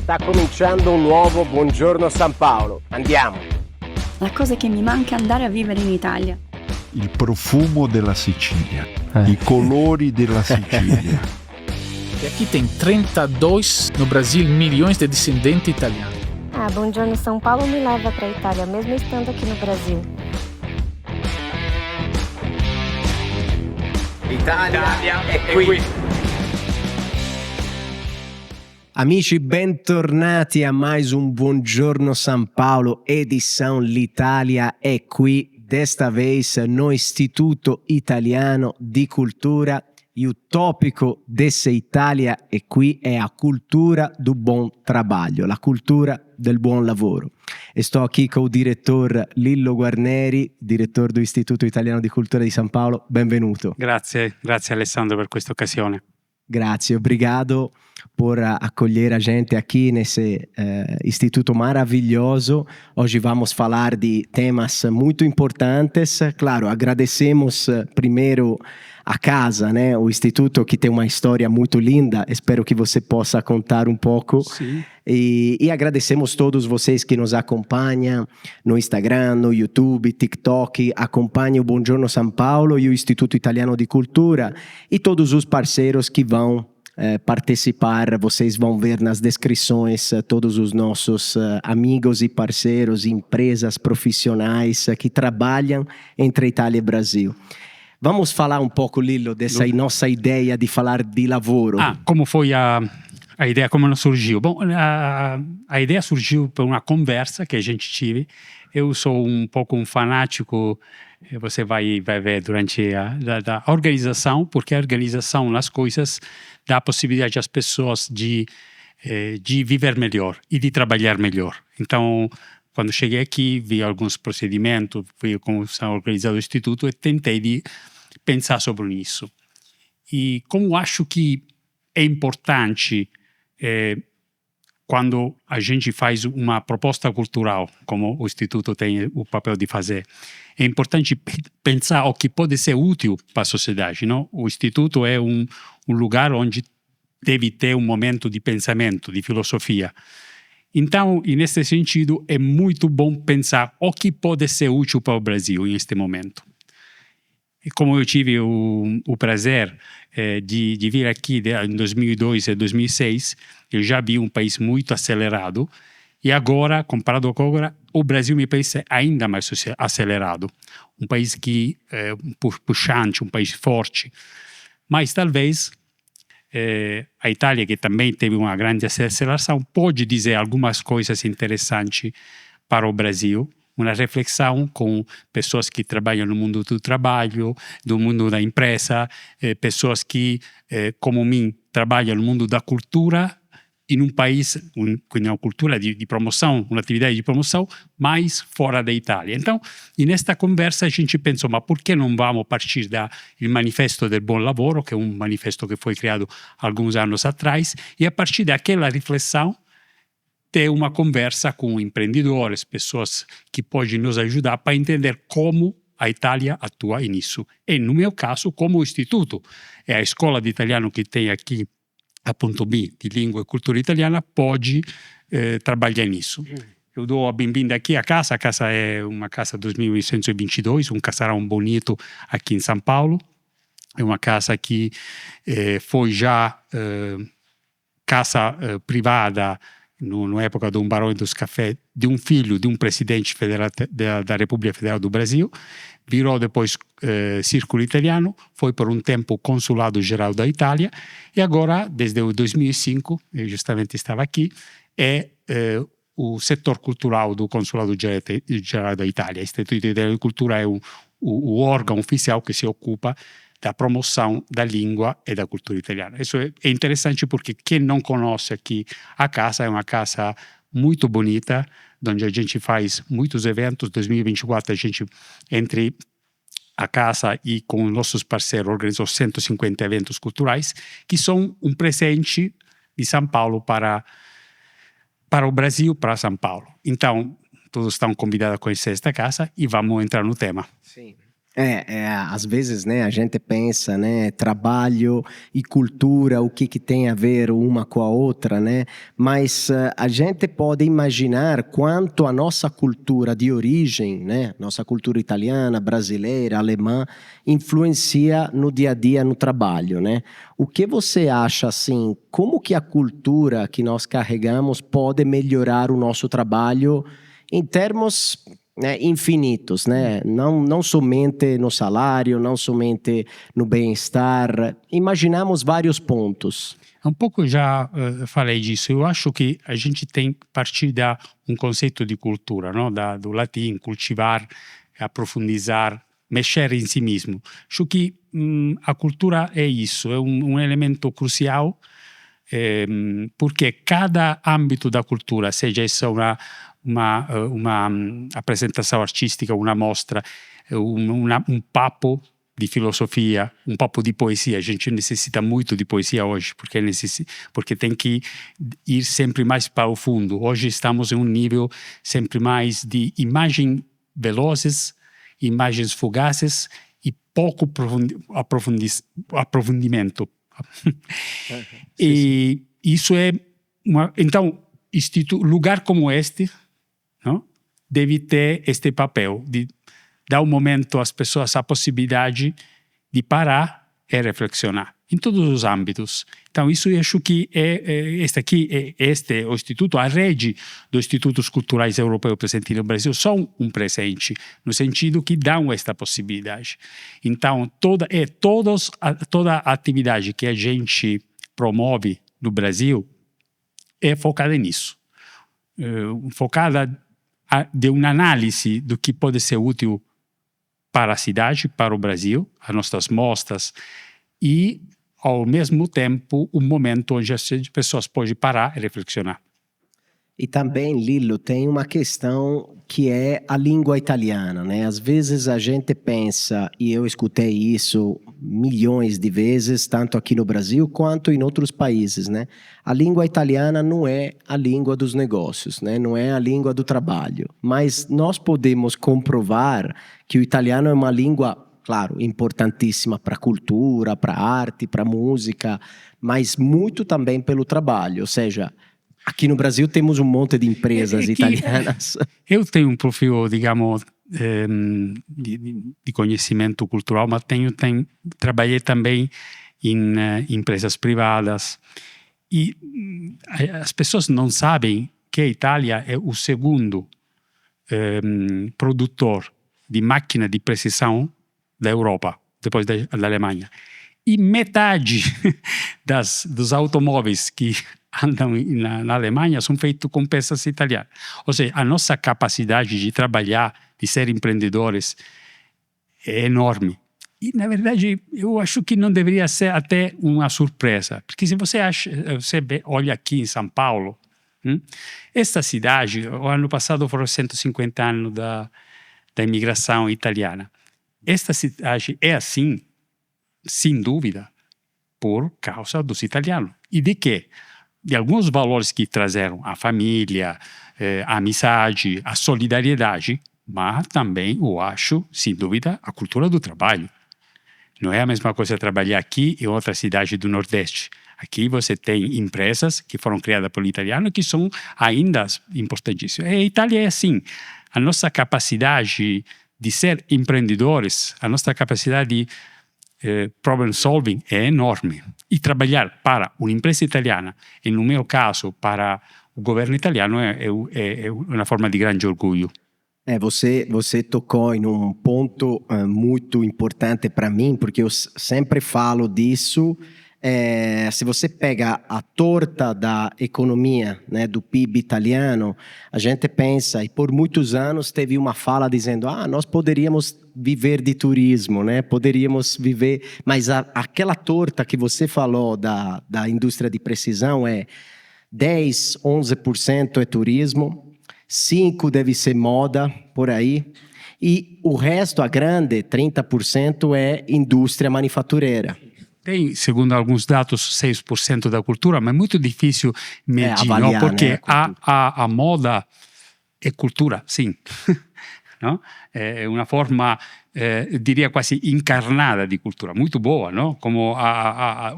Sta cominciando un nuovo Buongiorno San Paolo. Andiamo. La cosa che mi manca è andare a vivere in Italia. Il profumo della Sicilia, i colori della Sicilia. E aqui tem 32 no Brasil milhões de descendentes italianos. Buongiorno São Paulo me leva para a Itália, mesmo estando aqui no Brasil. Italia è qui. Amici, bentornati a mais un Buongiorno San Paolo, edição L'Italia è qui. Desta vez no Istituto Italiano di Cultura. E o tópico dessa Itália è qui è a cultura do bom trabalho, la cultura del buon lavoro. E sto aqui con il direttore Lillo Guarneri, direttore do Istituto Italiano di Cultura di San Paolo. Benvenuto. Grazie Alessandro per questa occasione. Grazie, obrigado por acolher a gente aqui nesse instituto maravilhoso. Hoje vamos falar de temas muito importantes. Claro, agradecemos primeiro a casa, né? O instituto que tem uma história muito linda. Espero que você possa contar um pouco. Sim. E agradecemos todos vocês que nos acompanham no Instagram, no YouTube, TikTok. Acompanhem o Buongiorno San Paolo e o Instituto Italiano de Cultura e todos os parceiros que vão participar. Vocês vão ver nas descrições todos os nossos amigos e parceiros, empresas profissionais que trabalham entre Itália e Brasil. Vamos falar um pouco, Lillo, dessa nossa ideia de falar de lavoro. Como foi a ideia, como ela surgiu? Bom, a ideia surgiu por uma conversa que a gente tive. Eu sou um pouco um fanático, você vai ver durante a organização, porque a organização nas coisas dá a possibilidade às pessoas de viver melhor e de trabalhar melhor. Então, quando cheguei aqui, vi alguns procedimentos, vi como está organizado o Instituto e tentei de pensar sobre isso. E como acho que é importante, quando a gente faz uma proposta cultural, como o Instituto tem o papel de fazer, é importante pensar o que pode ser útil para a sociedade, não? O Instituto é um lugar onde deve ter um momento de pensamento, de filosofia. Então, nesse sentido, é muito bom pensar o que pode ser útil para o Brasil neste momento. E como eu tive o prazer de vir aqui em 2002 e 2006, eu já vi um país muito acelerado. E agora, comparado com agora, o Brasil me parece ainda mais acelerado. Um país que é puxante, um país forte. Mas talvez a Itália, que também teve uma grande aceleração, pode dizer algumas coisas interessantes para o Brasil. Uma reflexão com pessoas que trabalham no mundo do trabalho, do mundo da empresa, pessoas que, como mim, trabalham no mundo da cultura, em um país com uma cultura de promoção, uma atividade de promoção, mais fora da Itália. Então, nesta conversa a gente pensou, mas por que não vamos partir do Manifesto del Buon Lavoro, que é um manifesto que foi criado alguns anos atrás, e a partir daquela reflexão, ter uma conversa com empreendedores, pessoas que podem nos ajudar para entender como a Itália atua nisso. E, no meu caso, como o Instituto, é a escola de italiano que tem aqui a Ponto B, de língua e cultura italiana, pode trabalhar nisso. Eu dou a bem-vinda aqui à casa. A casa é uma casa 2122, um casarão bonito aqui em São Paulo. É uma casa que foi já casa privada na época do Barão dos Cafés, de um filho de um presidente federal da República Federal do Brasil, virou depois Círculo Italiano, foi por um tempo Consulado Geral da Itália, e agora, desde o 2005, eu justamente estava aqui, é o setor cultural do Consulado Geral da Itália. O Instituto Italiano de Cultura é o órgão oficial que se ocupa da promoção da língua e da cultura italiana. Isso é interessante porque quem não conhece aqui a casa, é uma casa muito bonita, onde a gente faz muitos eventos. Em 2024 a gente, entre a casa e com nossos parceiros, organizou 150 eventos culturais, que são um presente de São Paulo para o Brasil, para São Paulo. Então, todos estão convidados a conhecer esta casa e vamos entrar no tema. Sim. Às vezes, né, a gente pensa, né, trabalho e cultura, o que tem a ver uma com a outra, né? Mas a gente pode imaginar quanto a nossa cultura de origem, né, nossa cultura italiana, brasileira, alemã, influencia no dia a dia no trabalho, né? O que você acha, assim, como que a cultura que nós carregamos pode melhorar o nosso trabalho em termos, né, infinitos, né? Não somente no salário, não somente no bem-estar. Imaginamos vários pontos. Um pouco já falei disso. Eu acho que a gente tem que partir de um conceito de cultura, não? Do latim, cultivar, aprofundizar, mexer em si mesmo. Acho que a cultura é isso, é um elemento crucial, porque cada âmbito da cultura, seja essa uma apresentação artística, uma mostra, um papo de filosofia, um papo de poesia. A gente necessita muito de poesia hoje, porque tem que ir sempre mais para o fundo. Hoje estamos em um nível sempre mais de imagens velozes, imagens fugazes e pouco aprofundimento. E isso é então, lugar como este, não, deve ter este papel de dar um momento às pessoas a possibilidade de parar e reflexionar em todos os âmbitos. Então, isso eu acho que o Instituto, a rede dos Institutos Culturais Europeus presentes no Brasil são um presente, no sentido que dão esta possibilidade. Então, toda a atividade que a gente promove no Brasil é focada nisso. Focada de uma análise do que pode ser útil para a cidade, para o Brasil, as nossas mostras, e, ao mesmo tempo, um momento onde as pessoas podem parar e reflexionar. E também, Lillo, tem uma questão que é a língua italiana, né? Às vezes a gente pensa, e eu escutei isso milhões de vezes, tanto aqui no Brasil quanto em outros países, né? A língua italiana não é a língua dos negócios, né? Não é a língua do trabalho. Mas nós podemos comprovar que o italiano é uma língua, claro, importantíssima para a cultura, para a arte, para a música, mas muito também pelo trabalho, ou seja, aqui no Brasil temos um monte de empresas italianas. Eu tenho um perfil, digamos, de conhecimento cultural, mas trabalhei também em empresas privadas. E as pessoas não sabem que a Itália é o segundo produtor de máquina de precisão da Europa, depois da Alemanha. E metade dos automóveis que andam na Alemanha são feitos com peças italianas. Ou seja, a nossa capacidade de trabalhar, de ser empreendedores, é enorme. E, na verdade, eu acho que não deveria ser até uma surpresa. Porque se você olha aqui em São Paulo, esta cidade, o ano passado foram 150 anos da imigração italiana. Esta cidade é assim, sem dúvida, por causa dos italianos. E de quê? De alguns valores que trazeram a família, a amizade, a solidariedade, mas também, eu acho, sem dúvida, a cultura do trabalho. Não é a mesma coisa trabalhar aqui em outra cidade do Nordeste. Aqui você tem empresas que foram criadas por italianos que são ainda importantíssimas. A Itália é assim. A nossa capacidade de ser empreendedores, a nossa capacidade de problem solving é enorme. E trabalhar para uma empresa italiana, e no meu caso, para o governo italiano, é uma forma de grande orgulho. Você tocou em um ponto muito importante para mim, porque eu sempre falo disso. Se você pega a torta da economia, né, do PIB italiano, a gente pensa, e por muitos anos teve uma fala dizendo, nós poderíamos viver de turismo, né? Poderíamos viver, mas aquela torta que você falou da indústria de precisão é 10, 11% é turismo, 5% deve ser moda, por aí, e o resto, a grande, 30% é indústria manufatureira. Tem, segundo alguns dados, 6% da cultura, mas é muito difícil medir, avaliar, não? Porque né, a moda é cultura, sim. no? È una forma, diria quasi incarnata di cultura, muito boa, no? Como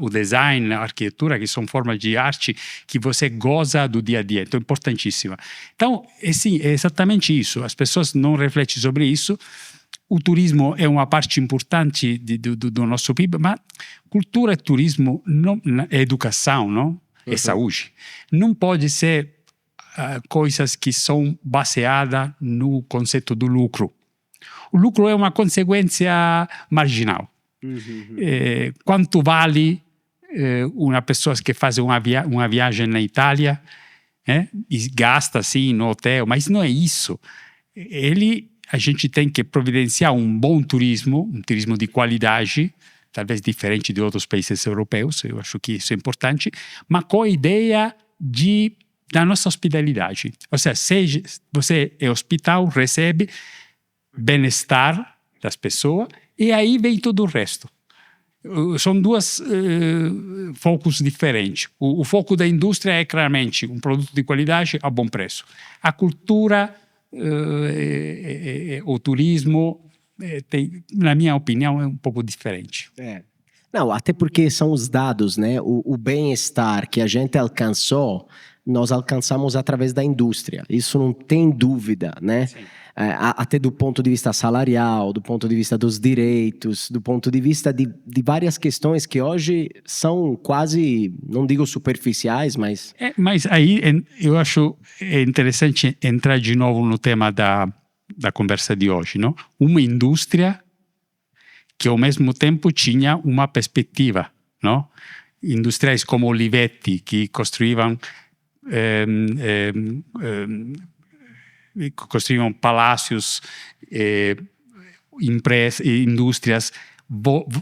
o design, a arquitetura, que são formas de arte que você goza do dia a dia, então é importantíssima. Então, sim, é exatamente isso, as pessoas não refletem sobre isso. O turismo é uma parte importante do nosso PIB, mas cultura e turismo é educação, não? É saúde. Não pode ser coisas que são baseadas no conceito do lucro. O lucro é uma consequência marginal. Quanto vale uma pessoa que faz uma viagem na Itália e gasta, sim, no hotel, mas não é isso. A gente tem que providenciar um bom turismo, um turismo de qualidade, talvez diferente de outros países europeus, eu acho que isso é importante, mas com a ideia da nossa hospitalidade. Ou seja, você é hospital, recebe bem-estar das pessoas e aí vem todo o resto. São dois focos diferentes. O foco da indústria é claramente um produto de qualidade a bom preço. A cultura, o turismo, na minha opinião, é um pouco diferente. Não, até porque são os dados, né? O bem-estar que a gente alcançou, nós alcançamos através da indústria. Isso não tem dúvida, né? Até do ponto de vista salarial, do ponto de vista dos direitos, do ponto de vista de várias questões que hoje são quase, não digo superficiais, mas... Mas aí eu acho interessante entrar de novo no tema da conversa de hoje, não? Uma indústria que ao mesmo tempo tinha uma perspectiva, não? Industriais como Olivetti, que construíam palácios, indústrias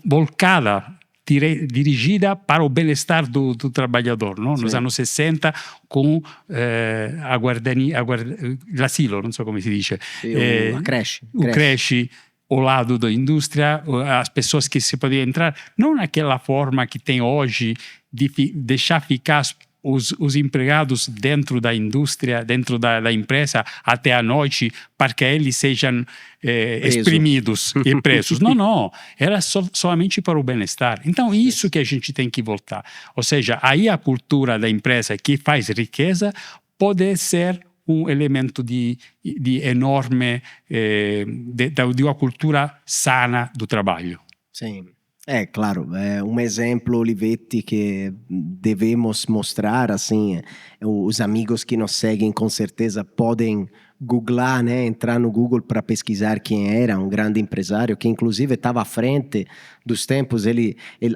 voltadas, dirigida para o bem-estar do trabalhador, não? Nos anos 60, com l'asilo, não sei como se diz. A creche. O creche ao lado da indústria, as pessoas que se podiam entrar, não naquela forma que tem hoje, de deixar ficar os empregados dentro da indústria, dentro da empresa, até a noite, para que eles sejam exprimidos e presos. Não. Era somente para o bem-estar. Então, isso que a gente tem que voltar. Ou seja, aí a cultura da empresa que faz riqueza pode ser um elemento de enorme, de uma cultura sana do trabalho. Sim. Claro, é um exemplo, Olivetti, que devemos mostrar, assim, os amigos que nos seguem com certeza podem googlar, né, entrar no Google para pesquisar quem era, um grande empresário que inclusive estava à frente dos tempos.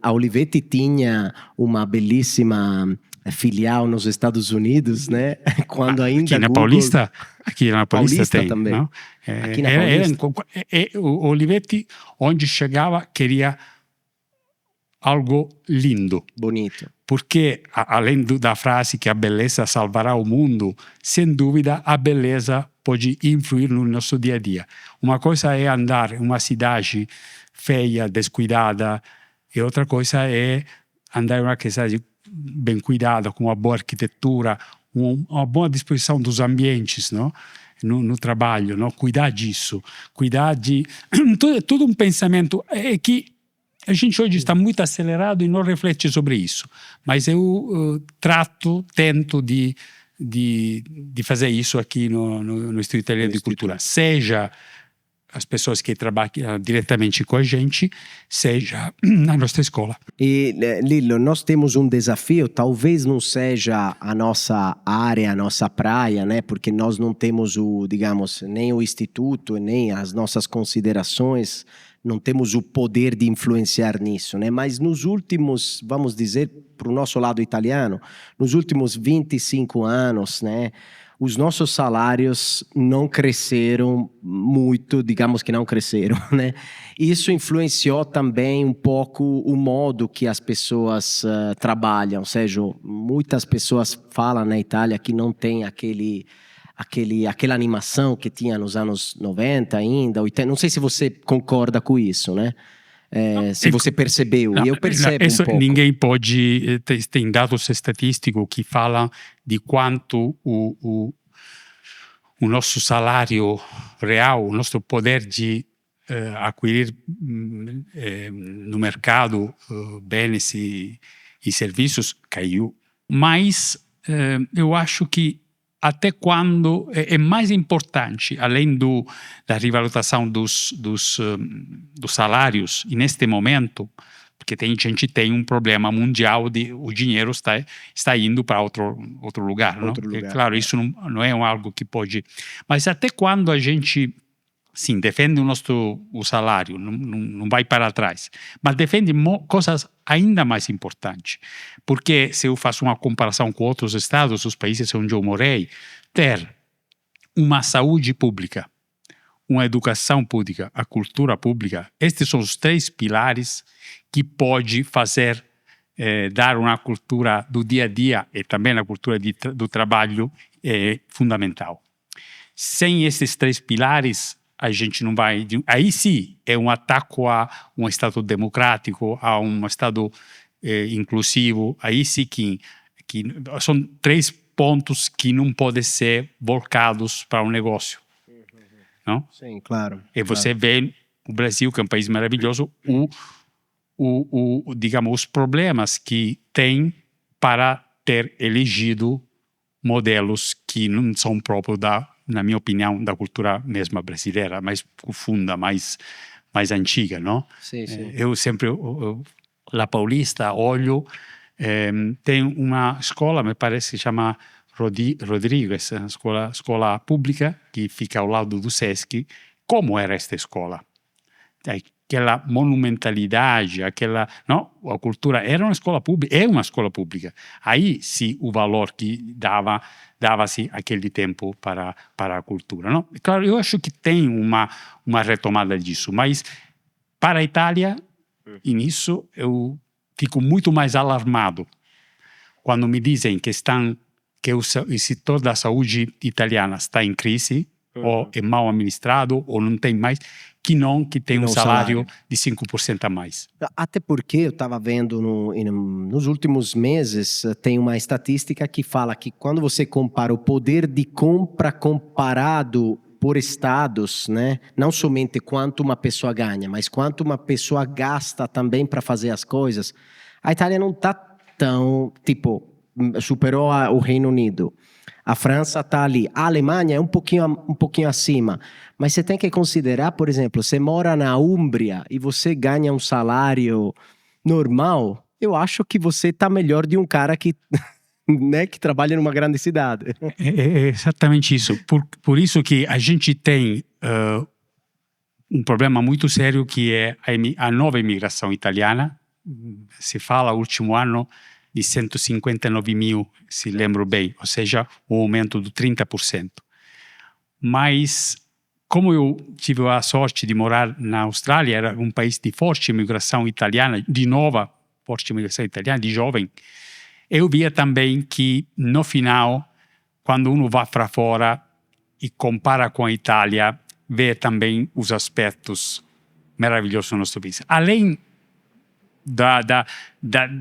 A Olivetti tinha uma belíssima filial nos Estados Unidos, né, quando ainda aqui na Google... Paulista? Aqui na Paulista tem, também. Não? Aqui na Paulista. O Olivetti, onde chegava, queria algo lindo. Bonito. Porque, além da frase que a beleza salvará o mundo, sem dúvida, a beleza pode influir no nosso dia a dia. Uma coisa é andar em uma cidade feia, descuidada, e outra coisa é andar em uma cidade bem cuidada, com uma boa arquitetura, uma boa disposição dos ambientes, não? No trabalho, não? Cuidar disso. Cuidar de... Todo um pensamento que a gente hoje está muito acelerado e não reflete sobre isso. Mas eu tento de fazer isso aqui no Instituto Italiano de Cultura. Seja as pessoas que trabalham diretamente com a gente, seja na nossa escola. E, Lillo, nós temos um desafio, talvez não seja a nossa área, a nossa praia, né? Porque nós não temos nem o Instituto, nem as nossas considerações, não temos o poder de influenciar nisso, né? Mas nos últimos, vamos dizer, para o nosso lado italiano, nos últimos 25 anos, né? Os nossos salários não cresceram muito, digamos que não cresceram, né? Isso influenciou também um pouco o modo que as pessoas trabalham. Ou seja, muitas pessoas falam na Itália que não tem aquela animação que tinha nos anos 90 ainda, 80. Não sei se você concorda com isso, né? Se você percebeu, e eu percebo um pouco. Ninguém pode... Tem dados estatísticos que falam de quanto o nosso salário real, o nosso poder de adquirir no mercado bens e serviços caiu. Mas eu acho que até quando é mais importante, além da revalorização dos salários, e neste momento, porque a gente tem um problema mundial de o dinheiro está indo para outro lugar. Outro lugar. É claro, isso não é algo que pode... Mas até quando a gente, sim, defende o salário, não vai para trás, mas defende coisas ainda mais importantes. Porque se eu faço uma comparação com outros estados, os países onde eu morei, ter uma saúde pública, uma educação pública, a cultura pública, estes são os 3 pilares que pode fazer dar uma cultura do dia a dia e também a cultura do trabalho fundamental. Sem esses 3 pilares, a gente não vai... Aí sim, é um ataque a um Estado democrático, a um Estado inclusivo. Aí sim que são 3 pontos que não podem ser volcados para um negócio. Não? Sim, claro. E você vê o Brasil, que é um país maravilhoso, digamos, os problemas que tem para ter elegido modelos que não são próprios na minha opinião, da cultura mesma brasileira, mais profunda, mais antiga, não? Sim, sim. Eu sempre, La Paulista, olho, tem uma escola, me parece que chama Rodrigues, escola pública, que fica ao lado do Sesc. Como era esta escola? Aquela monumentalidade, não? A cultura era uma escola pública, é uma escola pública. Aí sim o valor que dava-se aquele tempo para a cultura, não? Claro, eu acho que tem uma retomada disso, mas para a Itália, e nisso eu fico muito mais alarmado quando me dizem que o setor da saúde italiana está em crise, ou é mal administrado, ou não tem mais, que tem um salário de 5% a mais. Até porque eu estava vendo nos últimos meses, tem uma estatística que fala que quando você compara o poder de compra comparado por estados, né, não somente quanto uma pessoa ganha, mas quanto uma pessoa gasta também para fazer as coisas, a Itália não está tão, superou o Reino Unido. A França está ali. A Alemanha é um pouquinho acima. Mas você tem que considerar, por exemplo, você mora na Úmbria e você ganha um salário normal, eu acho que você está melhor de um cara que, né, que trabalha numa grande cidade. É exatamente isso. Por isso que a gente tem um problema muito sério, que é a nova imigração italiana. Se fala, último ano, de 159 mil, se lembro bem, ou seja, um aumento de 30%. Mas, como eu tive a sorte de morar na Austrália, era um país de forte imigração italiana, de nova forte imigração italiana, de jovem, eu via também que, no final, quando uno vai para fora e compara com a Itália, vê também os aspectos maravilhosos do nosso país. Além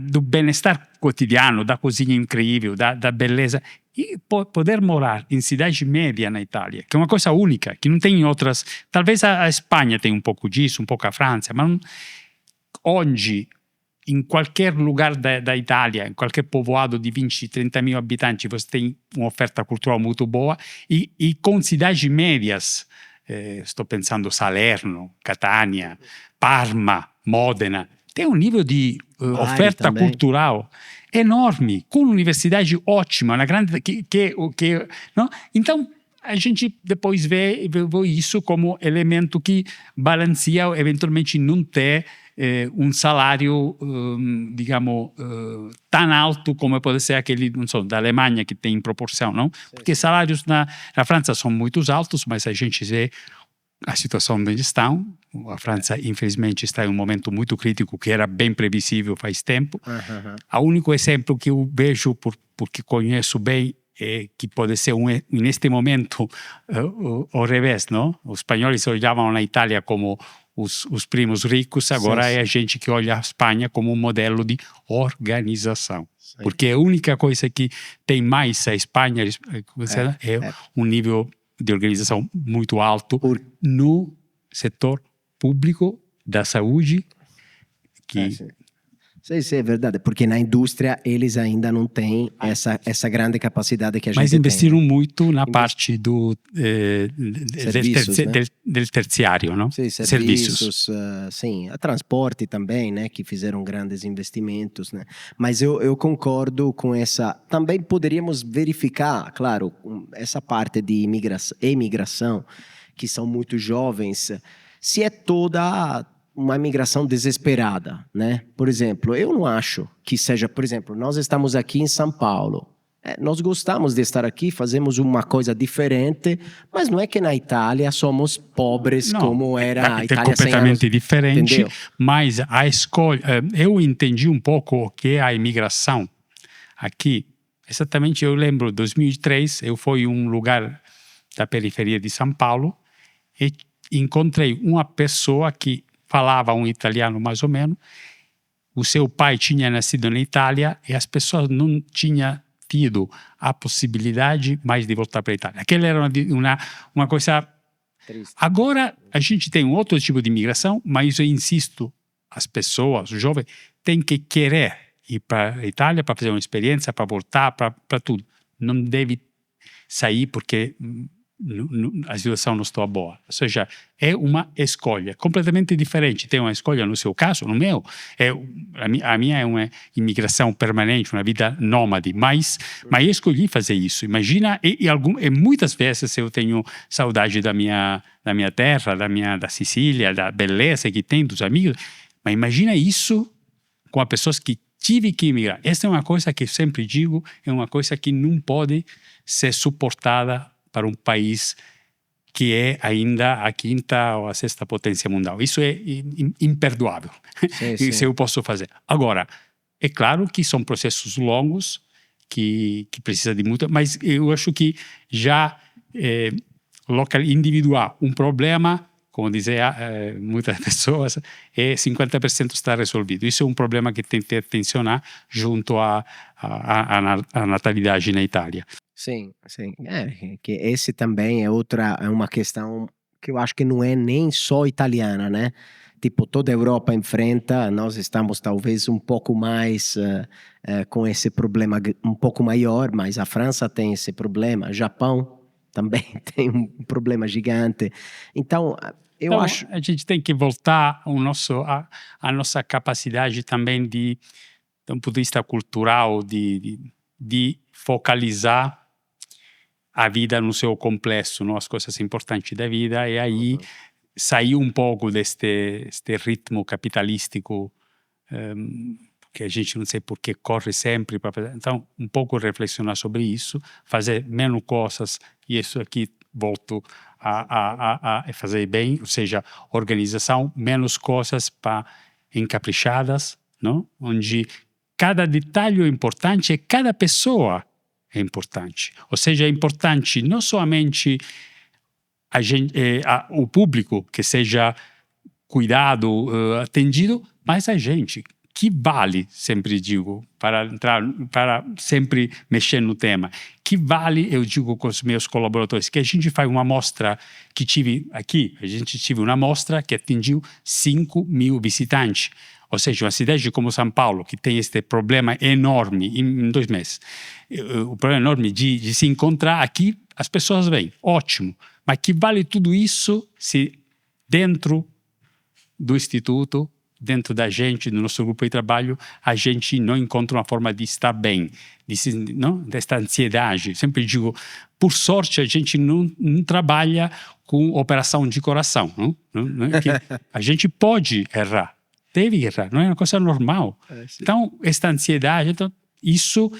do bem-estar cotidiano, da cozinha incrível, da beleza, e poder morar em cidade média na Itália, que é uma coisa única, que não tem em outras... Talvez a Espanha tenha um pouco disso, um pouco a França, mas onde, em qualquer lugar da Itália, em qualquer povoado de 20, 30 mil habitantes, você tem uma oferta cultural muito boa, e com cidades médias, estou pensando Salerno, Catania, Parma, Modena, tem um nível de oferta cultural enorme, com universidade ótima, na grande não? Então a gente depois vê isso como elemento que balanceia eventualmente não ter um salário, digamos, tão alto como pode ser aquele, não sei, da Alemanha, que tem em proporção, não? Porque salários na França são muito altos, mas a gente vê a situação onde estão. A França, infelizmente, está em um momento muito crítico, que era bem previsível faz tempo. O único exemplo que eu vejo, porque conheço bem, é que pode ser, neste momento, ao revés, não? Os espanhóis olhavam na Itália como os primos ricos, agora é a gente que olha a Espanha como um modelo de organização. Porque a única coisa que tem mais a Espanha é um nível de organização muito alto no setor público da saúde. Sim, é verdade, porque na indústria eles ainda não têm essa grande capacidade que a gente tem. Mas investiram muito na parte do del terciário, não? Sim, serviços. Sim, a transporte também, né, que fizeram grandes investimentos, né? Mas eu concordo com essa. Também poderíamos verificar, claro, essa parte de imigração, que são muito jovens, se é toda uma imigração desesperada, né? Por exemplo, eu não acho que seja, por exemplo, nós estamos aqui em São Paulo. Nós gostamos de estar aqui, fazemos uma coisa diferente, mas não é que na Itália somos pobres como era a Itália. É completamente diferente, entendeu? Mas a escolha, eu entendi um pouco o que é a imigração aqui. Exatamente, eu lembro, em 2003, eu fui em um lugar da periferia de São Paulo e encontrei uma pessoa que falava um italiano mais ou menos. O seu pai tinha nascido na Itália e as pessoas não tinham tido a possibilidade mais de voltar para a Itália. Aquela era uma coisa triste. Agora a gente tem um outro tipo de imigração, mas eu insisto, as pessoas, os jovens, têm que querer ir para a Itália para fazer uma experiência, para voltar, para tudo. Não deve sair porque a situação não está boa. Ou seja, é uma escolha completamente diferente. Tem uma escolha no seu caso, no meu. A minha é uma imigração permanente, uma vida nômade, mas eu escolhi fazer isso. Imagina, e muitas vezes eu tenho saudade da minha terra, da Sicília, da beleza que tem, dos amigos. Mas imagina isso com as pessoas que tive que emigrar. Esta é uma coisa que eu sempre digo, é uma coisa que não pode ser suportada para um país que é ainda a quinta ou a sexta potência mundial. Isso é imperdoável. Isso eu posso fazer. Agora, é claro que são processos longos, que precisa de muito, mas eu acho que já individuar um problema, como dizem muitas pessoas, 50% está resolvido. Isso é um problema que tem que atencionar junto à natalidade na Itália. Sim. Que esse também é uma questão que eu acho que não é nem só italiana, né? Tipo, toda a Europa enfrenta, nós estamos talvez um pouco mais com esse problema um pouco maior, mas a França tem esse problema, o Japão também tem um problema gigante. Então, eu acho... A gente tem que voltar a nossa capacidade também de um ponto de vista cultural, de focalizar a vida no seu complexo, as coisas importantes da vida, e aí sair um pouco deste ritmo capitalístico que a gente não sei por que corre sempre. Então, um pouco reflexionar sobre isso, fazer menos coisas, e isso aqui volto a fazer bem, ou seja, organização, menos coisas encaprichadas, não? Onde cada detalhe é importante e cada pessoa é importante. Ou seja, é importante não somente o público que seja cuidado, atendido, mas a gente, que vale, sempre digo, para sempre mexer no tema, que vale, eu digo com os meus colaboradores, que a gente faz uma amostra que tive aqui, a gente tive uma amostra que atingiu 5.000 visitantes. Ou seja, uma cidade como São Paulo, que tem este problema enorme em 2 meses, o problema enorme de se encontrar aqui, as pessoas vêm, ótimo. Mas que vale tudo isso se dentro do Instituto, dentro da gente, do nosso grupo de trabalho, a gente não encontra uma forma de estar bem, desta ansiedade. Sempre digo, por sorte, a gente não trabalha com operação de coração. Não é que a gente pode errar. Deve errar, não é uma coisa normal. Então, esta ansiedade, isso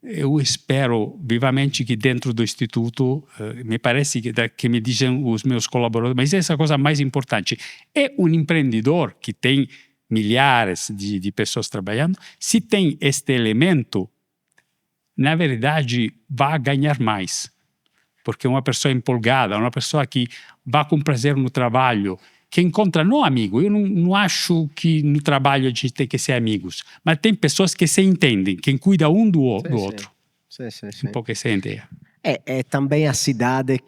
eu espero vivamente que dentro do Instituto, me parece que me dizem os meus colaboradores, mas essa é a coisa mais importante. É um empreendedor que tem milhares de pessoas trabalhando, se tem este elemento, na verdade, vai ganhar mais. Porque uma pessoa empolgada, uma pessoa que vai com prazer no trabalho, que encontra não amigo. Eu não acho que no trabalho a gente tem que ser amigos, mas tem pessoas que se entendem, quem cuida um do outro. Sim. Um pouco essa ideia. É também as cidades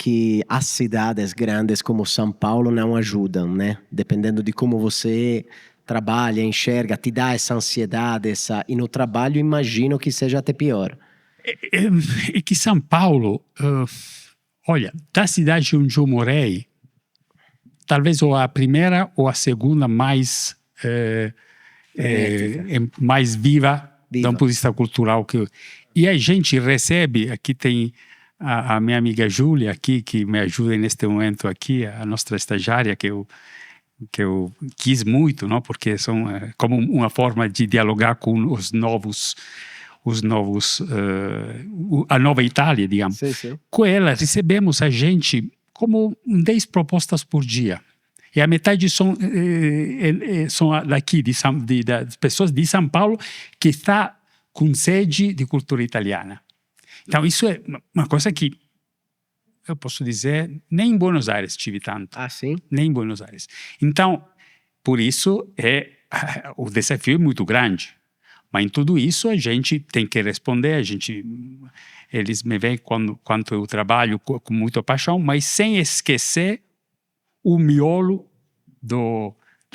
grandes como São Paulo não ajudam, né? Dependendo de como você trabalha, enxerga, te dá essa ansiedade, e no trabalho imagino que seja até pior. E que São Paulo, olha, da cidade onde eu morei, talvez ou a primeira ou a segunda mais mais viva de um ponto de vista cultural. E a gente recebe, aqui tem a minha amiga Júlia aqui, que me ajuda neste momento aqui, a nossa estagiária, que eu quis muito, não? Porque são como uma forma de dialogar com a nova Itália, digamos. Sim. Com ela, recebemos a gente como 10 propostas por dia. E a metade são daqui, das pessoas de São Paulo, que está com sede de cultura italiana. Então, isso é uma coisa que eu posso dizer, nem em Buenos Aires tive tanto. Ah, sim? Nem em Buenos Aires. Então, por isso, o desafio é muito grande. Mas em tudo isso, a gente tem que responder. Eles me veem quanto eu trabalho com muita paixão, mas sem esquecer o miolo não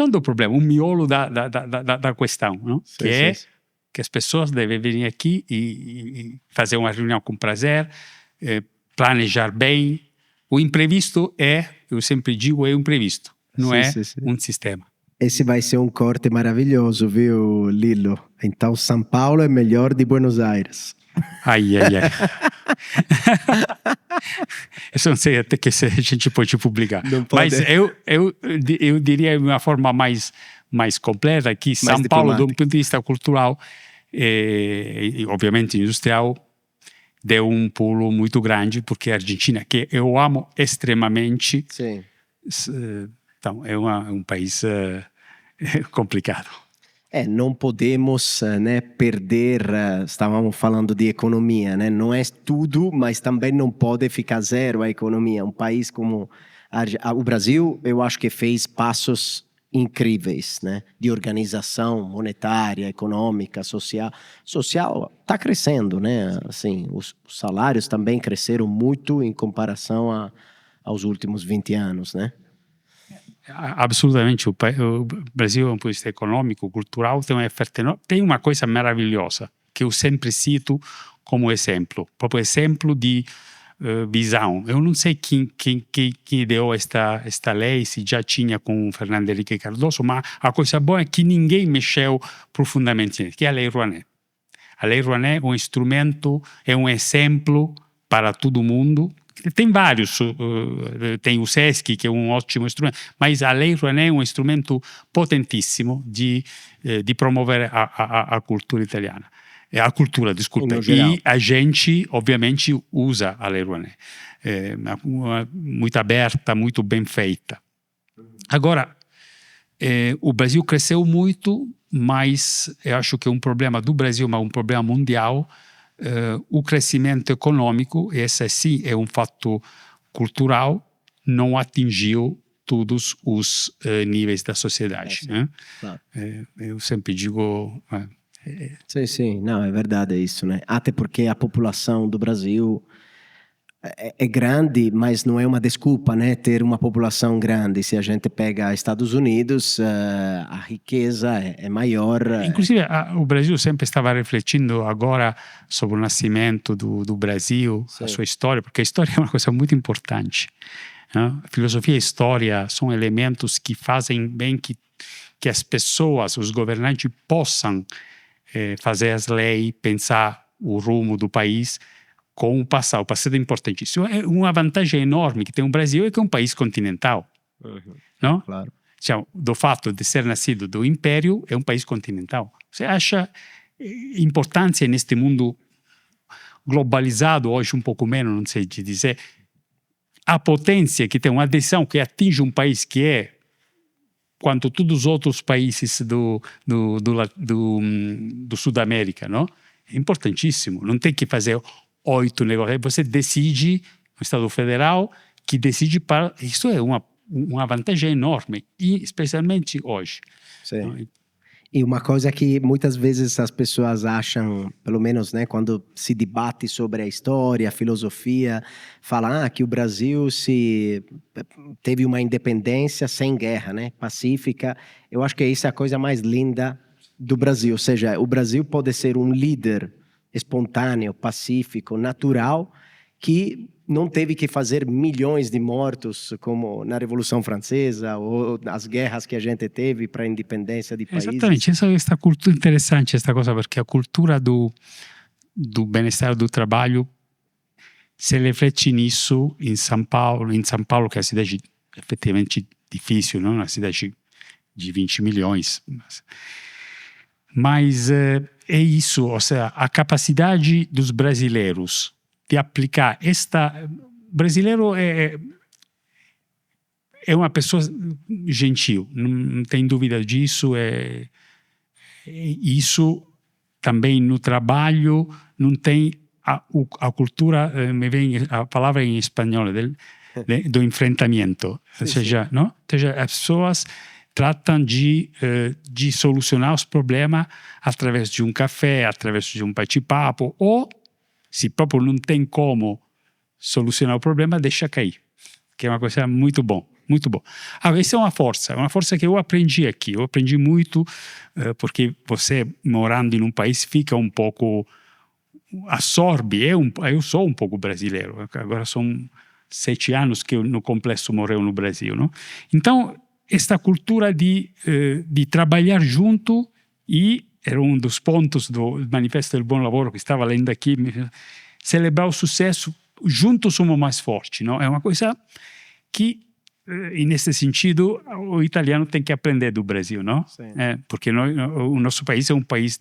do problema, o miolo da questão, não? Sim. Que as pessoas devem vir aqui e fazer uma reunião com prazer, planejar bem. O imprevisto eu sempre digo, é um imprevisto, não sim. Um sistema. Esse vai ser um corte maravilhoso, viu, Lillo? Então, São Paulo é melhor de Buenos Aires. Ai. Eu não sei até que a gente pode publicar. Mas eu diria de uma forma mais completa que São Paulo, do ponto de vista cultural e obviamente industrial, deu um pulo muito grande, porque a Argentina, que eu amo extremamente, sim. Então é um país complicado. Não podemos perder, estávamos falando de economia, né? Não é tudo, mas também não pode ficar zero a economia. Um país como o Brasil, eu acho que fez passos incríveis, né? De organização monetária, econômica, social. Social está crescendo, né? Assim, os salários também cresceram muito em comparação aos últimos 20 anos, né? Absolutamente. O Brasil, do ponto de vista econômico, cultural, tem uma oferta enorme. Tem uma coisa maravilhosa que eu sempre cito como exemplo, próprio exemplo de visão. Eu não sei quem ideou esta lei, se já tinha com o Fernando Henrique Cardoso, mas a coisa boa é que ninguém mexeu profundamente, que é a Lei Rouanet. A Lei Rouanet é um instrumento, é um exemplo para todo mundo. Tem vários, tem o SESC, que é um ótimo instrumento, mas a Lei Rouanet é um instrumento potentíssimo de promover a cultura italiana. A cultura, desculpa. E a gente, obviamente, usa a Lei Rouanet. Muito aberta, muito bem feita. Agora, o Brasil cresceu muito, mas eu acho que é um problema do Brasil, mas um problema mundial. O crescimento econômico, esse sim é um fato cultural, não atingiu todos os níveis da sociedade. Né? Claro. Eu sempre digo... Sim, não, é verdade isso, né? Até porque a população do Brasil é grande, mas não é uma desculpa, né? Ter uma população grande. Se a gente pega Estados Unidos, a riqueza é maior. Inclusive, o Brasil sempre estava refletindo agora sobre o nascimento do Brasil, sim. A sua história, porque a história é uma coisa muito importante. Né? A filosofia e a história são elementos que fazem bem que as pessoas, os governantes, possam fazer as leis, pensar o rumo do país com o passado. O passado é importantíssimo. É uma vantagem enorme que tem o Brasil, é que é um país continental. Uhum. Não? Claro. Então, do fato de ser nascido do Império, é um país continental. Você acha importância neste mundo globalizado, hoje um pouco menos, não sei te dizer, a potência que tem uma adesão que atinge um país que é quanto todos os outros países do Sul-América, não? É importantíssimo. Não tem que fazer 8 negócios. Você decide, no Estado Federal, que decide para... Isso é uma vantagem enorme, e especialmente hoje. Sim. E uma coisa que muitas vezes as pessoas acham, pelo menos, né, quando se debate sobre a história, a filosofia, fala que o Brasil teve uma independência sem guerra, né, pacífica. Eu acho que isso é a coisa mais linda do Brasil. Ou seja, o Brasil pode ser um líder espontâneo, pacífico, natural, que não teve que fazer milhões de mortos, como na Revolução Francesa, ou as guerras que a gente teve para a independência de países. Exatamente, essa cultura interessante, essa coisa, porque a cultura do bem-estar do trabalho se reflete nisso em São Paulo, que é uma cidade efetivamente difícil, não? Uma cidade de 20 milhões. Mas é isso, ou seja, a capacidade dos brasileiros de aplicar brasileiro é uma pessoa gentil, não tem dúvida disso. Isso também no trabalho não tem a cultura, me vem a palavra em espanhol do enfrentamento, ou seja, não? Ou seja, as pessoas tratam de solucionar os problemas através de um café, através de um bate-papo, ou se próprio não tem como solucionar o problema, deixa cair, que é uma coisa muito bom, muito bom. Essa é uma força que eu aprendi aqui. Eu aprendi muito, porque você morando em um país fica um pouco, absorve. Eu sou um pouco brasileiro, agora são 7 anos que eu no complexo morei no Brasil, não? Então, esta cultura de trabalhar junto, e era um dos pontos do Manifesto do Bom Lavoro que estava lendo aqui, celebrar o sucesso, juntos somos mais fortes, não? É uma coisa que, e nesse sentido, o italiano tem que aprender do Brasil, não? Porque o nosso país é um país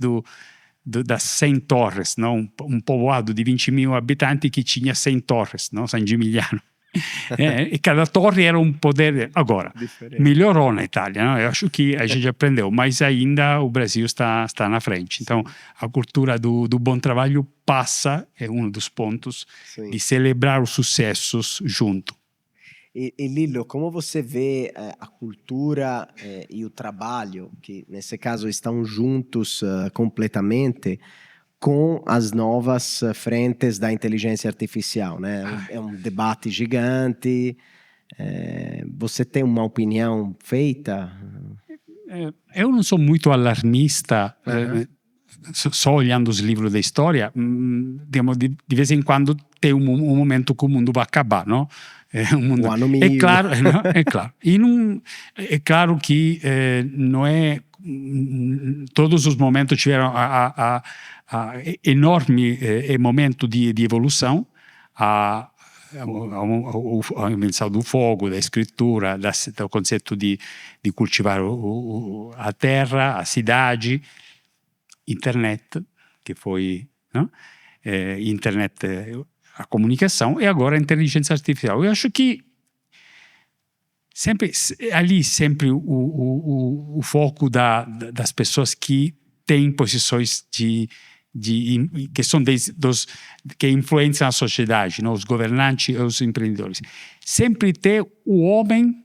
das 100 torres, não? Um povoado de 20 mil habitantes que tinha 100 torres, não? San Gimignano. E cada torre era um poder. Agora, melhorou na Itália, não? Eu acho que a gente aprendeu, mas ainda o Brasil está na frente. Então, a cultura do bom trabalho passa, é um dos pontos, de celebrar os sucessos junto. E Lillo, como você vê a cultura e o trabalho, que nesse caso estão juntos completamente, com as novas frentes da inteligência artificial, né? É um debate gigante. Você tem uma opinião feita? Eu não sou muito alarmista, só olhando os livros da história. De vez em quando tem um momento que o mundo vai acabar, não? O ano 1000. É claro, não? É claro. E é claro que não é. Todos os momentos tiveram enorme momento de evolução, a invenção do fogo, da escritura, do conceito de cultivar a terra, a cidade, internet, que foi, não? Internet, a comunicação, e agora a inteligência artificial. Eu acho que sempre o foco das pessoas que têm posições que são que influenciam a sociedade, não? Os governantes e os empreendedores. Sempre ter o homem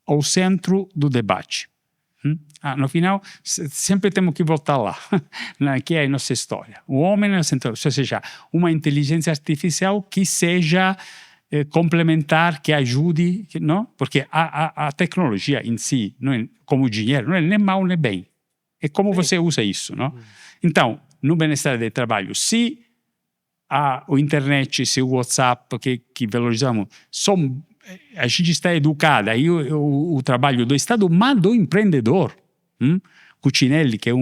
ao centro do debate. No final, sempre temos que voltar lá, que é a nossa história. O homem é o centro, ou seja, uma inteligência artificial que seja complementar, que ajude, não? Porque a tecnologia em si, não é, como o dinheiro, não é nem mal nem bem. É como você usa isso, não? Então, no bem-estar de trabalho, se a internet, se o WhatsApp que valorizamos, a gente está educada, aí o trabalho do Estado, mas do empreendedor. Cucinelli, que é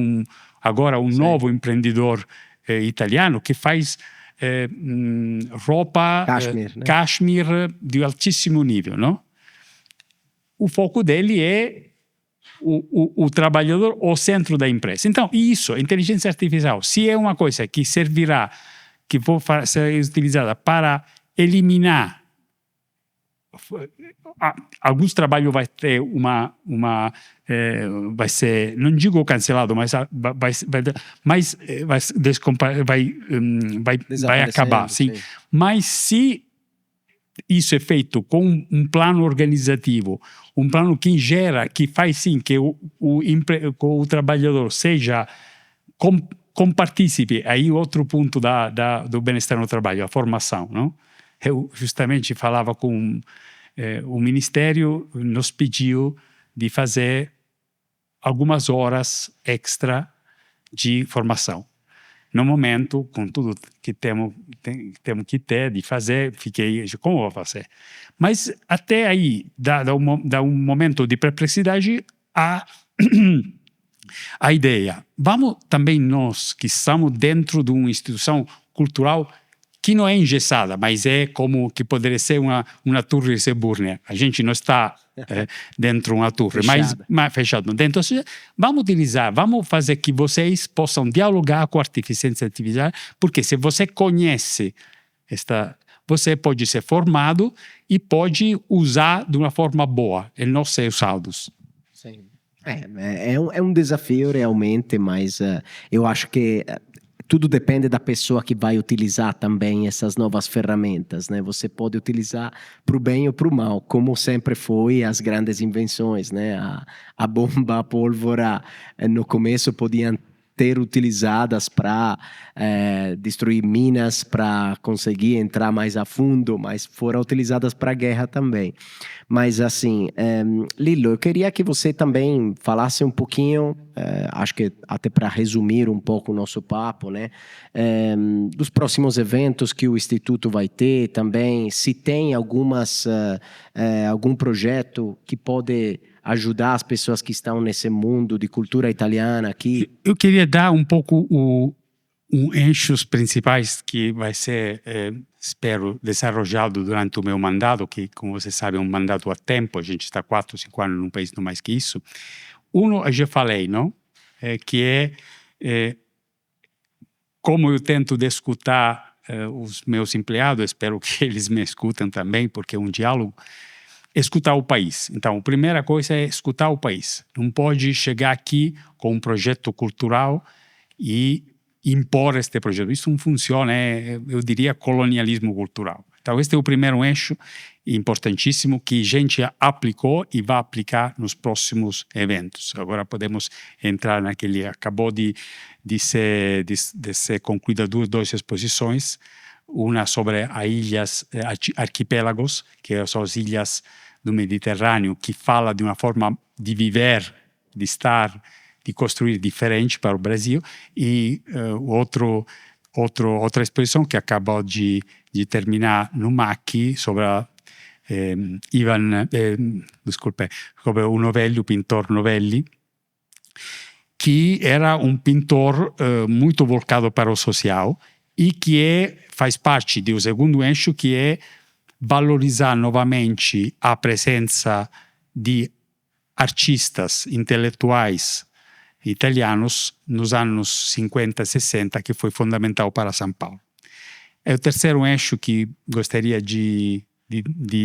agora um novo empreendedor italiano, que faz roupa cashmere de altíssimo nível, não? O foco dele é o trabalhador ao centro da empresa. Então, isso, a inteligência artificial, se é uma coisa que servirá, que pode ser utilizada para eliminar alguns trabalhos, vai ter vai ser, não digo cancelado, mas vai acabar, sim. Mas se isso é feito com um plano organizativo, um plano que gera, que faz sim que o trabalhador seja compartícipe. Aí outro ponto do bem-estar no trabalho, a formação, não? Eu justamente falava com o Ministério, nos pediu de fazer algumas horas extra de formação. No momento, com tudo que temos que ter de fazer, fiquei, como vou fazer? Mas até aí, dá um momento de perplexidade, a ideia. Vamos também nós, que estamos dentro de uma instituição cultural que não é engessada, mas é como que poderia ser uma torre de Seburnia. A gente não está dentro de uma torre, mas fechado dentro. Vamos utilizar, vamos fazer que vocês possam dialogar com a inteligência artificial, porque se você conhece você pode ser formado e pode usar de uma forma boa e não ser usados. Sim. É um desafio realmente, mas eu acho que tudo depende da pessoa que vai utilizar também essas novas ferramentas, né? Você pode utilizar para o bem ou para o mal, como sempre foi as grandes invenções, né? A bomba, a pólvora, no começo podiam ter utilizadas para destruir minas, para conseguir entrar mais a fundo, mas foram utilizadas para a guerra também. Mas assim, Lillo, eu queria que você também falasse um pouquinho, acho que até para resumir um pouco o nosso papo, né? Dos próximos eventos que o Instituto vai ter também, se tem algum projeto que pode ajudar as pessoas que estão nesse mundo de cultura italiana aqui. Eu queria dar um pouco eixos principais que vai ser, espero, desarrollado durante o meu mandato, que, como você sabe, é um mandato a tempo, a gente está 4, 5 anos num país, não mais que isso. Eu já falei, não? Que como eu tento de escutar os meus empregados, espero que eles me escutem também, porque é um diálogo, escutar o país. Então, a primeira coisa é escutar o país. Não pode chegar aqui com um projeto cultural e impor este projeto. Isso não funciona, eu diria, colonialismo cultural. Então, este é o primeiro eixo importantíssimo que a gente aplicou e vai aplicar nos próximos eventos. Agora podemos entrar naquele... Acabou de ser concluída duas exposições, uma sobre as ilhas arquipélagos, que são as ilhas do Mediterrâneo, que fala de uma forma de viver, de estar, de construir diferente para o Brasil, e outra exposição que acabou de terminar no MAC sobre sobre o pintor Novelli, que era um pintor muito voltado para o social e que faz parte do segundo eixo, que é valorizar novamente a presença de artistas intelectuais italianos nos anos 50 e 60, que foi fundamental para São Paulo. É o terceiro eixo que gostaria de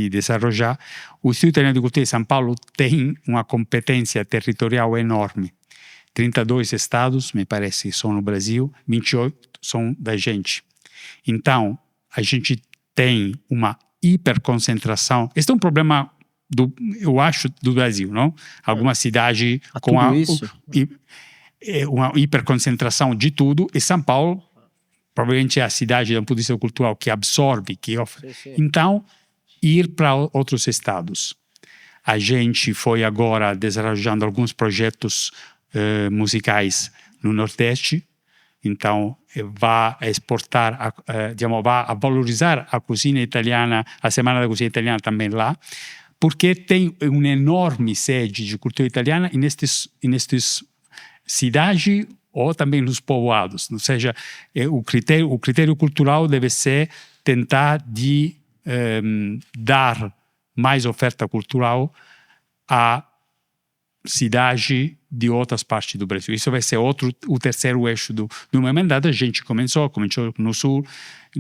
desarrollar. O Instituto Italiano de Cultura de São Paulo tem uma competência territorial enorme. 32 estados, me parece, são no Brasil, 28 são da gente. Então, a gente tem uma hiperconcentração. Este é um problema, eu acho, do Brasil, não? Alguma cidade com uma hiperconcentração de tudo, e São Paulo provavelmente é a cidade, do ponto de vista cultural, que absorve, que oferece. Sim. Então, ir para outros estados. A gente foi agora desarrollando alguns projetos musicais no Nordeste, então vai exportar, vai a valorizar a cozinha italiana, a Semana da Cozinha Italiana também lá, porque tem uma enorme sede de cultura italiana nestas cidades ou também nos povoados. Ou seja, o critério cultural deve ser tentar de dar mais oferta cultural a cidade de outras partes do Brasil. Isso vai ser o terceiro eixo do meu mandato. A gente começou no Sul,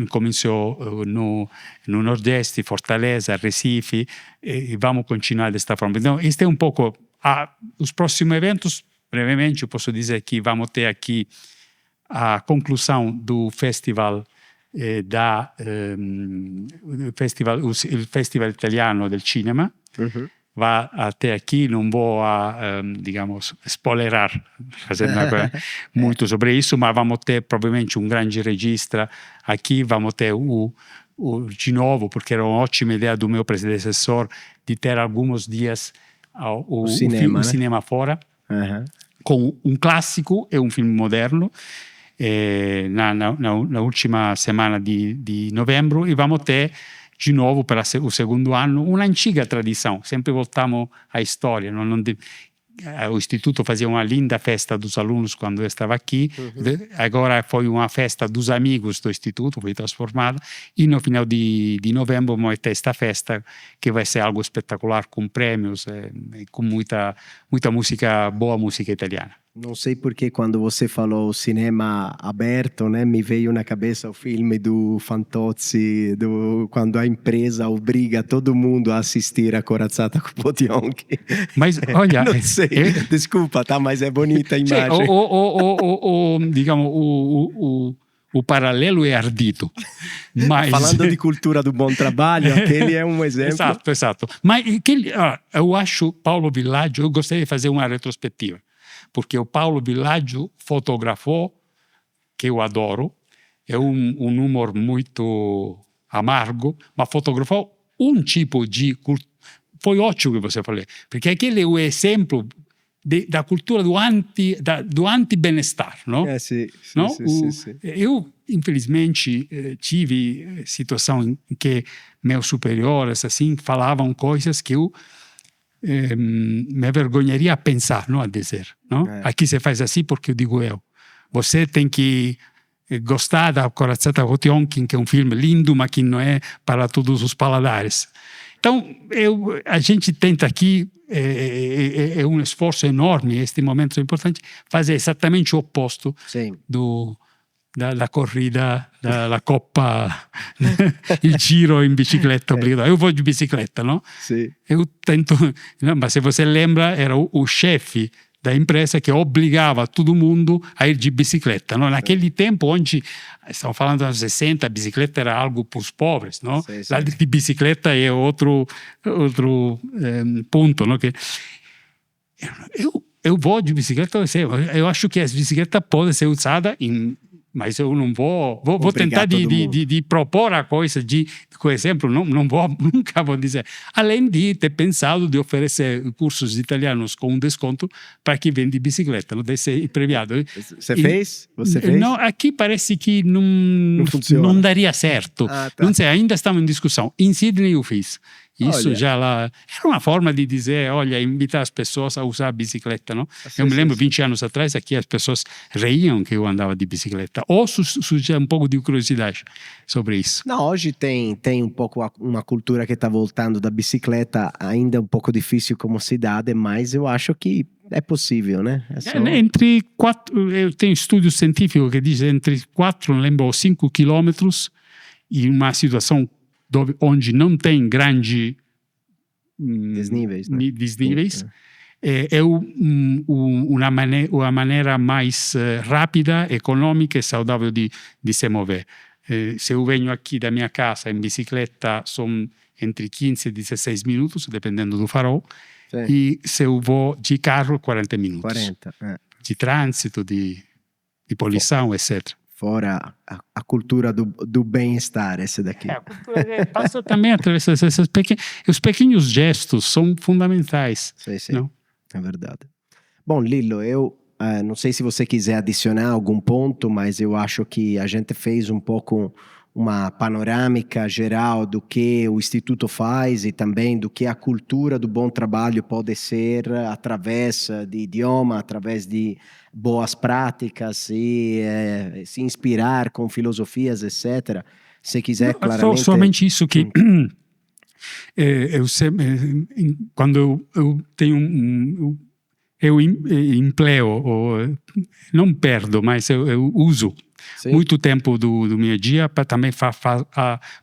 começou no Nordeste, Fortaleza, Recife, e vamos continuar desta forma. Então, este é um pouco os próximos eventos. Brevemente, eu posso dizer que vamos ter aqui a conclusão do Festival il Festival Italiano del Cinema. Va até aqui, não vou digamos, spoilerar, fazendo muito sobre isso, mas vamos ter provavelmente um grande regista aqui, vamos ter de novo, porque era uma ótima ideia do meu predecessor, de ter alguns dias o cinema fora, com um clássico e um filme moderno, na última semana de novembro, e vamos ter de novo, para o segundo ano, uma antiga tradição. Sempre voltamos à história. O Instituto fazia uma linda festa dos alunos quando eu estava aqui. Agora foi uma festa dos amigos do Instituto, foi transformada. E no final de novembro vamos ter esta festa, que vai ser algo espetacular, com prêmios, com muita música, boa música italiana. Não sei porque quando você falou cinema aberto, né, me veio na cabeça o filme do Fantozzi, quando a empresa obriga todo mundo a assistir a Corazzata com Potionchi. Mas, olha... Não sei, desculpa, tá? Mas é bonita a imagem. Digamos, o paralelo é ardito. Mas... Falando de cultura do bom trabalho, aquele é um exemplo. Exato. Mas eu acho, Paulo Villaggio, eu gostaria de fazer uma retrospectiva. Porque o Paulo Villaggio fotografou, que eu adoro, é um humor muito amargo, mas fotografou um tipo de cultura. Foi ótimo que você falou, porque aquele é o exemplo da cultura do anti-bem-estar, não? Sim. Eu, infelizmente, tive situação em que meus superiores assim falavam coisas que eu me avergonharia a pensar, não a dizer. Não? Aqui se faz assim porque eu digo eu. Você tem que gostar da Corazzata Potionchi, que é um filme lindo, mas que não é para todos os paladares. Então, a gente tenta aqui, é um esforço enorme, este momento é importante, fazer exatamente o oposto da corrida, da Coppa, il giro in bicicletta obbligatorio. Eu vou de bicicleta, não? Sim. Eu tento, mas se você lembra, era o chefe da empresa que obrigava todo mundo a ir de bicicleta, não? Naquele tempo onde, estamos falando dos anos 60, a bicicleta era algo para os pobres, não? Lá de bicicleta é outro ponto, não? Que eu vou de bicicleta, eu acho que a bicicleta pode ser usada mas eu não vou tentar de propor a coisa, por exemplo, nunca vou dizer. Além de ter pensado de oferecer cursos italianos com um desconto para quem vende bicicleta, não deve ser premiado. Você fez? Não, aqui parece que não daria certo. Tá. Não sei, ainda estamos em discussão. Em Sydney eu fiz. Isso já lá era uma forma de dizer, olha, invitar as pessoas a usar a bicicleta, não? Eu me lembro, 20 anos atrás, aqui as pessoas riam que eu andava de bicicleta. Ou surgia um pouco de curiosidade sobre isso. Não, hoje tem um pouco uma cultura que está voltando da bicicleta, ainda um pouco difícil como cidade, mas eu acho que é possível, né? Entre 4, eu tenho estudos científicos que dizem entre 4, não lembro, 5 quilômetros, e uma situação onde não tem grande desníveis, né? Uma maneira mais rápida, econômica e saudável de se mover. Se eu venho aqui da minha casa em bicicleta, são entre 15 e 16 minutos, dependendo do farol. Sim. E se eu vou de carro, 40 minutos. 40, de trânsito, de poluição, etc. Fora a cultura do bem-estar, essa daqui. A cultura passa também através desses os pequenos gestos são fundamentais. Sim. Não? É verdade. Bom, Lillo, eu não sei se você quiser adicionar algum ponto, mas eu acho que a gente fez um pouco uma panorâmica geral do que o Instituto faz e também do que a cultura do bom trabalho pode ser através de idioma, através de boas práticas e se inspirar com filosofias, etc. Se quiser, claramente... Somente isso que... quando eu tenho eu empleo, não perdo, mas eu uso muito tempo do meu dia para também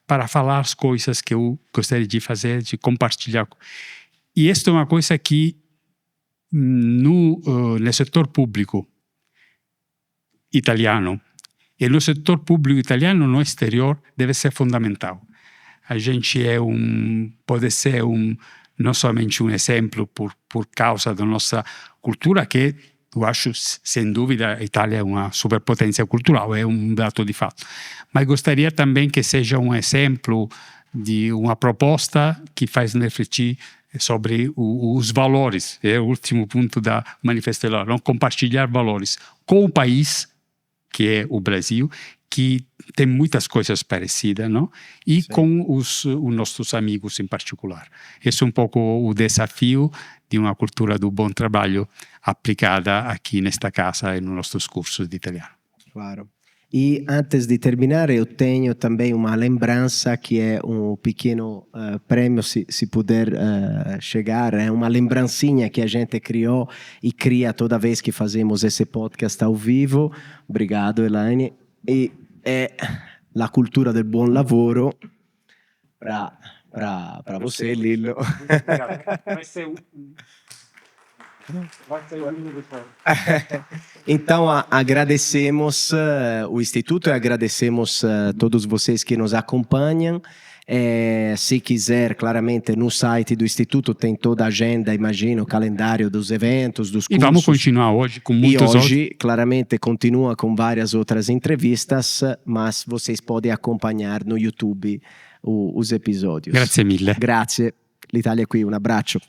para falar as coisas que eu gostaria de fazer, de compartilhar. E esta é uma coisa que no setor público italiano E no setor público italiano, no exterior, deve ser fundamental. A gente pode ser não somente um exemplo por causa da nossa cultura, que eu acho, sem dúvida, a Itália é uma superpotência cultural, é um dato de fato. Mas gostaria também que seja um exemplo de uma proposta que faz refletir sobre os valores. É o último ponto da manifestação, não compartilhar valores com o país, que é o Brasil, que tem muitas coisas parecidas, não? E Sim. com os nossos amigos em particular. Esse é um pouco o desafio de uma cultura do bom trabalho aplicada aqui nesta casa e nos nossos cursos de italiano. Claro. E antes de terminar, eu tenho também uma lembrança que é um pequeno prêmio, se puder chegar. É uma lembrancinha que a gente criou e cria toda vez que fazemos esse podcast ao vivo. Obrigado, Elaine. E é a cultura del buon lavoro para você, Lillo. Vai ser Então, agradecemos o Instituto e agradecemos todos vocês que nos acompanham. Se quiser, claramente, no site do Instituto tem toda a agenda, imagino, o calendário dos eventos, dos cursos. E vamos continuar hoje com E muitos hoje, claramente, continua com várias outras entrevistas, mas vocês podem acompanhar no YouTube os episódios. Grazie mille. Grazie. L'Italia è qui, un abbraccio.